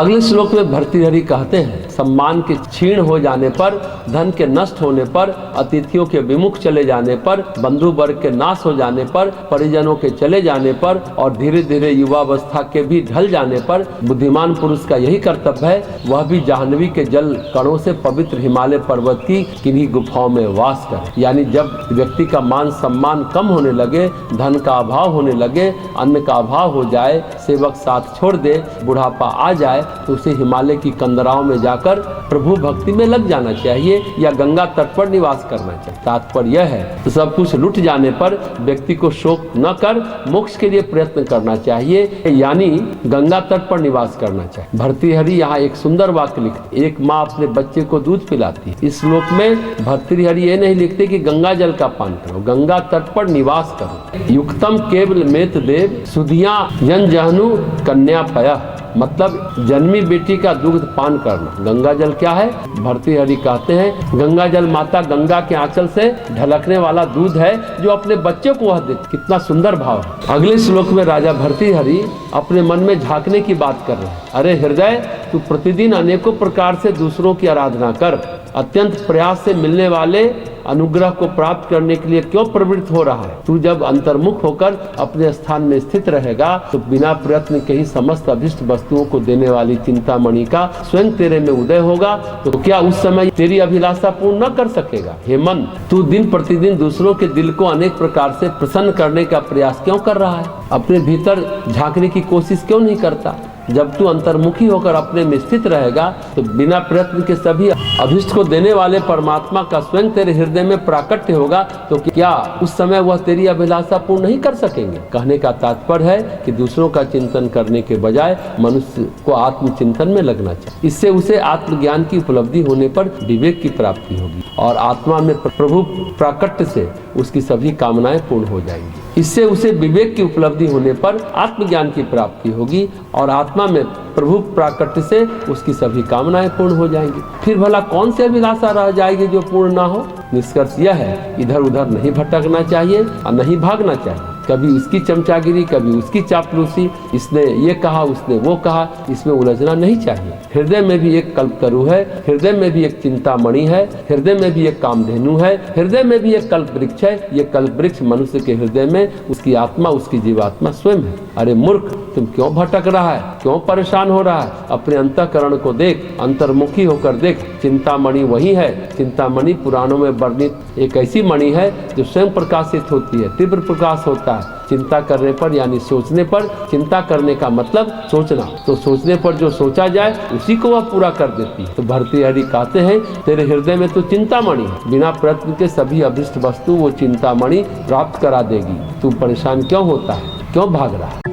अगले श्लोक में भर्तृहरि कहते हैं, सम्मान के क्षीण हो जाने पर, धन के नष्ट होने पर, अतिथियों के विमुख चले जाने पर, बंधु वर्ग के नाश हो जाने पर, परिजनों के चले जाने पर और धीरे धीरे युवावस्था के भी ढल जाने पर बुद्धिमान पुरुष का यही कर्तव्य है, वह भी जाह्नवी के जल कणों से पवित्र हिमालय पर्वत की किन्हीं गुफाओं में वास करे। यानी जब व्यक्ति का मान सम्मान कम होने लगे, धन का अभाव होने लगे, अन्न का अभाव हो जाए, सेवक साथ छोड़ दे, बुढ़ापा आ जाए, तो उसे हिमालय की कंदराओं में जाकर प्रभु भक्ति में लग जाना चाहिए या गंगा तट पर निवास करना चाहिए। तात्पर्य यह है, तो सब कुछ लुट जाने पर व्यक्ति को शोक न कर मोक्ष के लिए प्रयत्न करना चाहिए, यानी गंगा तट पर निवास करना चाहिए। भर्तृहरि यहाँ एक सुंदर वाक्य लिखते, एक माँ अपने बच्चे को दूध पिलाती है। इस श्लोक में भर्तृहरि ये नहीं लिखते कि गंगा जल का पान करो, गंगा तट पर निवास करो। युक्तम केवल मेत देव सुधिया जन जहनु कन्या पया, मतलब जन्मी बेटी का दुग्ध पान करना। गंगा जल क्या है? भर्तृहरि कहते हैं, गंगा जल माता गंगा के आंचल से ढलकने वाला दूध है जो अपने बच्चे को वह देती। कितना सुंदर भाव है। अगले श्लोक में राजा भर्तृहरि अपने मन में झांकने की बात कर रहे हैं। अरे हृदय, तू प्रतिदिन अनेकों प्रकार से दूसरों की आराधना कर, अत्यंत प्रयास से मिलने वाले अनुग्रह को प्राप्त करने के लिए क्यों प्रवृत्त हो रहा है? तू जब अंतर्मुख होकर अपने स्थान में स्थित रहेगा तो बिना प्रयत्न के ही समस्त अभिष्ट वस्तुओं को देने वाली चिंतामणि का स्वयं तेरे में उदय होगा। तो क्या उस समय तेरी अभिलाषा पूर्ण न कर सकेगा? हे मन, तू दिन प्रतिदिन दूसरों के दिल को अनेक प्रकार से प्रसन्न करने का प्रयास क्यों कर रहा है? अपने भीतर झांकने की कोशिश क्यों नहीं करता? जब तू अंतर्मुखी होकर अपने में स्थित रहेगा तो बिना प्रयत्न के सभी अभिष्ट को देने वाले परमात्मा का स्वयं तेरे हृदय में प्राकट्य होगा। तो क्या उस समय वह तेरी अभिलाषा पूर्ण नहीं कर सकेंगे? कहने का तात्पर्य है कि दूसरों का चिंतन करने के बजाय मनुष्य को आत्मचिंतन में लगना चाहिए। इससे उसे आत्मज्ञान की उपलब्धि होने पर विवेक की प्राप्ति होगी और आत्मा में प्रभु प्राकट्य से उसकी सभी कामनाएं पूर्ण हो जाएंगी। इससे उसे विवेक की उपलब्धि होने पर आत्मज्ञान की प्राप्ति होगी और आत्मा में प्रभु प्राकट्य से उसकी सभी कामनाएं पूर्ण हो जाएंगी। फिर भला कौन सी अभिलाषा रह जाएगी जो पूर्ण ना हो? निष्कर्ष यह है, इधर उधर नहीं भटकना चाहिए और नहीं भागना चाहिए। कभी उसकी चमचागिरी, कभी उसकी चापलूसी, इसने ये कहा, उसने वो कहा, इसमें उलझना नहीं चाहिए। हृदय में भी एक कल्पतरु है, हृदय में भी एक चिंतामणि है, हृदय में भी एक कामधेनु है, हृदय में भी एक कल्प वृक्ष है। ये कल्प वृक्ष मनुष्य के हृदय में उसकी आत्मा, उसकी जीवात्मा स्वयं है। अरे मूर्ख, तुम क्यों भटक रहा है? क्यों परेशान हो रहा है? अपने अंतःकरण को देख, अंतर्मुखी होकर देख। चिंतामणि वही है। चिंतामणि पुराणों में वर्णित एक ऐसी मणि है जो स्वयं प्रकाशित होती है, तीव्र प्रकाश होता है। चिंता करने पर यानी सोचने पर, चिंता करने का मतलब सोचना, तो सोचने पर जो सोचा जाए उसी को वह पूरा कर देती है। तो भर्तृहरि कहते हैं, तेरे हृदय में तो चिंतामणि है, बिना प्रयत्न के सभी अभिष्ट वस्तु वो चिंतामणि प्राप्त करा देगी। तू परेशान क्यों होता है? क्यों भाग रहा है?